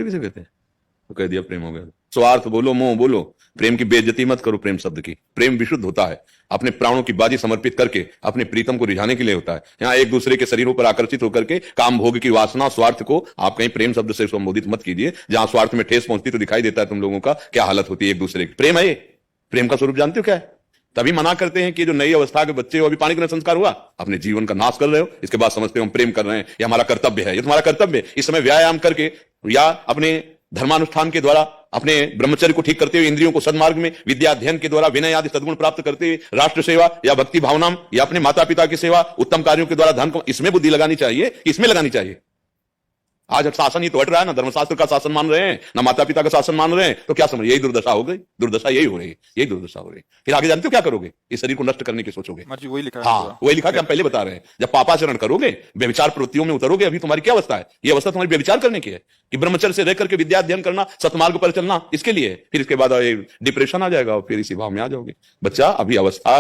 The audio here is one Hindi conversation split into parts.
किसे कहते हैं? तो कह दिया प्रेम हो गया। स्वार्थ बोलो, मोह बोलो, प्रेम की बेइज्जती मत करो प्रेम शब्द की। प्रेम विशुद्ध होता है, अपने प्राणों की बाजी समर्पित करके अपने प्रीतम को रिझाने के लिए होता है। यहाँ एक दूसरे के शरीरों पर आकर्षित होकर के काम भोग की वासना स्वार्थ को आप कहीं प्रेम शब्द से संबोधित मत कीजिए। जहां स्वार्थ में ठेस पहुंचती तो दिखाई देता है तुम लोगों का क्या हालत होती है एक दूसरे की। प्रेम है ये, प्रेम का स्वरूप जानते हो क्या है? तभी मना करते हैं कि जो नई अवस्था के बच्चे हो, अभी पानी का संस्कार हुआ, अपने जीवन का नाश कर रहे हो, इसके बाद समझते हो हम प्रेम कर रहे हैं, ये हमारा कर्तव्य है। ये तुम्हारा कर्तव्य है। इस समय व्यायाम करके या अपने धर्मानुष्ठान के द्वारा अपने ब्रह्मचर्य को ठीक करते हुए, इंद्रियों को सद्मार्ग में विद्या अध्ययन के द्वारा विनय आदि सद्गुण प्राप्त करते हुए, राष्ट्र सेवा या भक्ति भावना या अपने माता पिता की सेवा, उत्तम कार्यों के द्वारा धर्म को, इसमें बुद्धि लगानी चाहिए, इसमें लगानी चाहिए। आज शासन ही तो हट रहा है ना, धर्मशास्त्र का शासन मान रहे हैं ना माता पिता का शासन मान रहे हैं, तो क्या समझ, यही दुर्दशा हो गई। दुर्दशा यही हो रही है, यही दुर्दशा हो रही है। फिर आगे जानते हो क्या करोगे? इस शरीर को नष्ट करने की सोचोगे। वही लिखा है। हाँ, वही लिखा कि हम पहले बता रहे हैं, जब पापाचरण करोगे, व्यभिचार प्रवृत्तियों में उतरोगे, अभी तुम्हारी क्या अवस्था है? ये अवस्था तुम्हारी व्यभिचार करने की है कि ब्रह्मचर्य से रह करके विद्या अध्ययन करना, सतमार्ग पर चलना, इसके लिए। फिर इसके बाद डिप्रेशन आ जाएगा और फिर इसी भाव में आ जाओगे। बच्चा, अभी अवस्था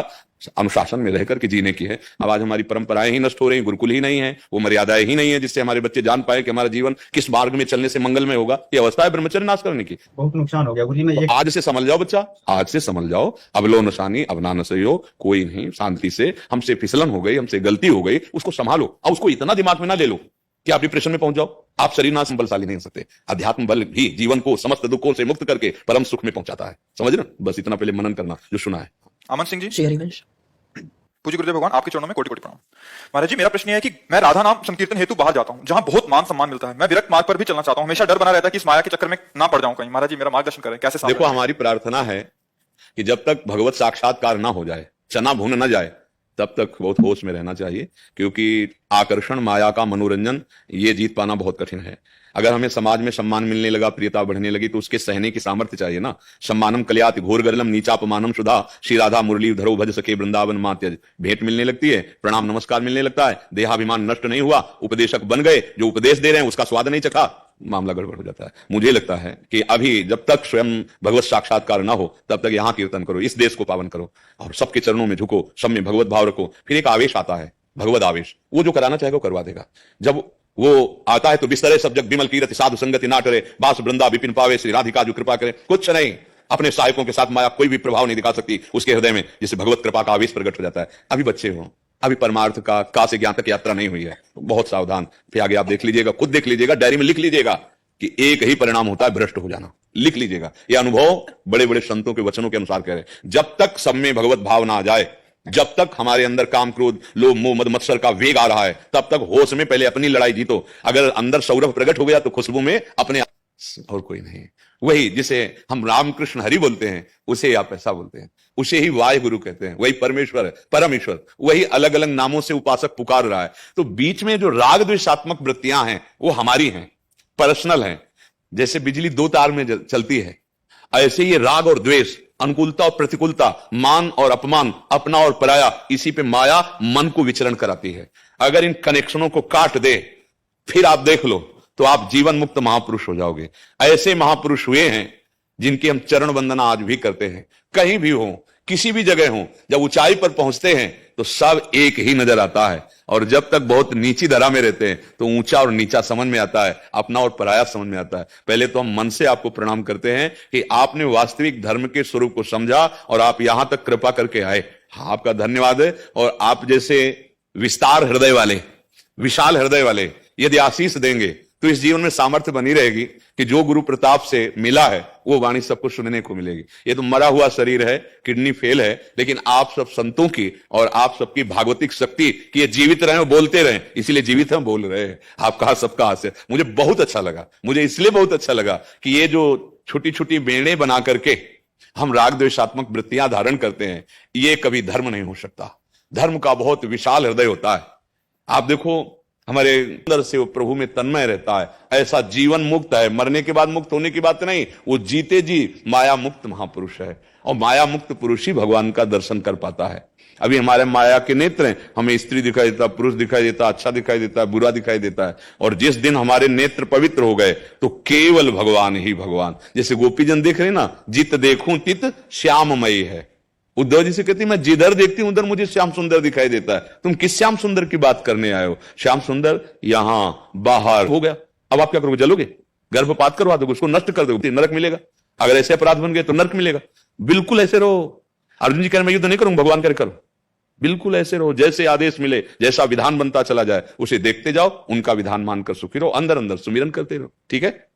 अनुशासन में रहकर के जीने की है। अब आज हमारी परंपराएं ही नष्ट हो रही हैं, गुरुकुल ही नहीं है, वो मर्यादाएं ही नहीं है जिससे हमारे बच्चे जान पाए कि हमारा जीवन किस मार्ग में चलने से मंगलमय होगा। ये अवस्था है ब्रह्मचर्य नाश करने की। बहुत नुकसान हो गया गुरु जी में। आज से समझ जाओ बच्चा, आज से समझ जाओ, अब लो नशानी अब ना नशयो, कोई नहीं, शांति से, हमसे फिसलन हो गई, हमसे गलती हो गई, उसको संभालो। अब उसको इतना दिमाग में ना ले लो कि आप डिप्रेशन में पहुंच जाओ। आप शरीर ना बलशाली नहीं हो सकते, अध्यात्म बल भी जीवन को समस्त दुखों से मुक्त करके परम सुख में पहुंचाता है। समझ ना, बस इतना पहले मनन करना जो सुना है। अमन सिंह जी, पूज्य गुरुदेव भगवान, आपके चरणों में कोटि कोटि प्रणाम। महाराज जी, मेरा प्रश्न यह है कि मैं राधा नाम संकीर्तन हेतु बाहर जाता हूं, जहां बहुत मान सम्मान मिलता है। मैं विरक्त मार्ग पर भी चलना चाहता हूं, हमेशा डर बना रहता है कि इस माया के चक्कर में ना पड़ जाऊं कहीं। महाराज जी, मेरा मार्गदर्शन करें, कैसे? देखो, हमारी प्रार्थना है कि जब तक भगवत साक्षात्कार ना हो जाए, चना भून ना जाए, तब तक बहुत होश में रहना चाहिए, क्योंकि आकर्षण, माया का मनोरंजन, ये जीत पाना बहुत कठिन है। अगर हमें समाज में सम्मान मिलने लगा, प्रियता बढ़ने लगी, तो उसके सहने की सामर्थ्य चाहिए ना। सम्मानम कल्याति घोर गरलम नीचापमानम सुधा, श्री राधा मुरली धरो भज सके वृंदावन मात्यज। भेंट मिलने लगती है, प्रणाम नमस्कार मिलने लगता है, देहाभिमान नष्ट नहीं हुआ, उपदेशक बन गए, जो उपदेश दे रहे हैं उसका स्वाद नहीं चखा, मामला गड़बड़ हो जाता है। मुझे लगता है कि अभी जब तक स्वयं भगवत साक्षात्कार ना हो, तब तक यहां कीर्तन करो, इस देश को पावन करो और सबके चरणों में झुको, सब में भगवत भाव रखो। फिर एक आवेश आता है, भगवत आवेश, वो जो कराना चाहेगा वो करवा देगा। जब वो आता है तो बिस्तरे सब जग विमल कीरति, साधु संगति ना टरे, बास वृंदा विपिन पावे, श्री राधिका जो कृपा करे। कुछ नहीं, अपने सहायकों के साथ माया कोई भी प्रभाव नहीं दिखा सकती उसके हृदय में, जिससे भगवत कृपा का आवेश प्रकट हो जाता है। अभी बच्चे हो, अभी परमार्थ का से ज्ञान तक यात्रा नहीं हुई है, बहुत सावधान। फिर आगे आप देख लीजिएगा, खुद देख लीजिएगा, डायरी में लिख लीजिएगा कि एक ही परिणाम होता है, भ्रष्ट हो जाना। लिख लीजिएगा, यह अनुभव बड़े बड़े संतों के वचनों के अनुसार कह रहे हैं। जब तक सब में भगवत भाव ना आ जाए, जब तक हमारे अंदर काम क्रोध लोभ मोह मद मत्सर का वेग आ रहा है, तब तक होश में पहले अपनी लड़ाई जीतो। अगर अंदर सौरभ प्रकट हो गया तो खुशबू में अपने और कोई नहीं। वही जिसे हम रामकृष्ण हरि बोलते हैं, उसे आप ऐसा बोलते हैं, उसे ही वाहे गुरु कहते हैं, वही परमेश्वर है, परम ईश्वर, वही अलग अलग नामों से उपासक पुकार रहा है। तो बीच में जो राग द्वेषात्मक वृत्तियां हैं वो हमारी हैं, पर्सनल हैं। जैसे बिजली दो तार में चलती है, ऐसे ये राग और द्वेष, अनुकूलता और प्रतिकूलता, मान और अपमान, अपना और पराया, इसी पे माया मन को विचरण कराती है। अगर इन कनेक्शनों को काट दे, फिर आप देख लो तो आप जीवन मुक्त महापुरुष हो जाओगे। ऐसे महापुरुष हुए हैं जिनकी हम चरण वंदना आज भी करते हैं। कहीं भी हो, किसी भी जगह हो, जब ऊंचाई पर पहुंचते हैं तो सब एक ही नजर आता है, और जब तक बहुत नीची धरा में रहते हैं तो ऊंचा और नीचा समझ में आता है, अपना और पराया समझ में आता है। पहले तो हम मन से आपको प्रणाम करते हैं कि आपने वास्तविक धर्म के स्वरूप को समझा और आप यहां तक कृपा करके आए। हाँ, आपका धन्यवाद है। और आप जैसे विस्तार हृदय वाले, विशाल हृदय वाले यदि आशीष देंगे तो इस जीवन में सामर्थ्य बनी रहेगी कि जो गुरु प्रताप से मिला है वो वाणी सबको सुनने को मिलेगी। ये तो मरा हुआ शरीर है, किडनी फेल है, लेकिन आप सब संतों की और आप सबकी भागवतिक शक्ति कि ये जीवित रहे, बोलते रहे, इसीलिए जीवित हम बोल रहे हैं। आपका सबका हास्य मुझे बहुत अच्छा लगा। मुझे इसलिए बहुत अच्छा लगा कि ये जो छोटी छोटी बेड़े बना करके हम राग द्वेषात्मक वृत्तियां धारण करते हैं, ये कभी धर्म नहीं हो सकता। धर्म का बहुत विशाल हृदय होता है। आप देखो, हमारे अंदर से वो प्रभु में तन्मय रहता है, ऐसा जीवन मुक्त है। मरने के बाद मुक्त होने की बात नहीं, वो जीते जी माया मुक्त महापुरुष है, और माया मुक्त पुरुष ही भगवान का दर्शन कर पाता है। अभी हमारे माया के नेत्र हैं, हमें स्त्री दिखाई देता, पुरुष दिखाई देता, अच्छा दिखाई देता है, बुरा दिखाई देता है। और जिस दिन हमारे नेत्र पवित्र हो गए तो केवल भगवान ही भगवान। जैसे गोपीजन देख रहे ना, जित देखूं तित श्याममयी है। उद्धव जी से कहती, मैं जिधर देखती हूं उधर मुझे श्याम सुंदर दिखाई देता है। तुम किस श्याम सुंदर की बात करने आए हो? श्याम सुंदर यहां बाहर हो गया। अब आप क्या करोगे? जलोगे? गर्भपात करवा दोगे, उसको नष्ट कर दोगे, नरक मिलेगा। अगर ऐसे अपराध बन गए तो नरक मिलेगा। बिल्कुल ऐसे रहो। अर्जुन जी कह रहे मैं युद्ध नहीं करूंगा, भगवान कह रहे करो। बिल्कुल ऐसे रहो, जैसे आदेश मिले, जैसा विधान बनता चला जाए उसे देखते जाओ, उनका विधान मानकर सुखी रहो, अंदर अंदर सुमिरन करते रहो। ठीक है।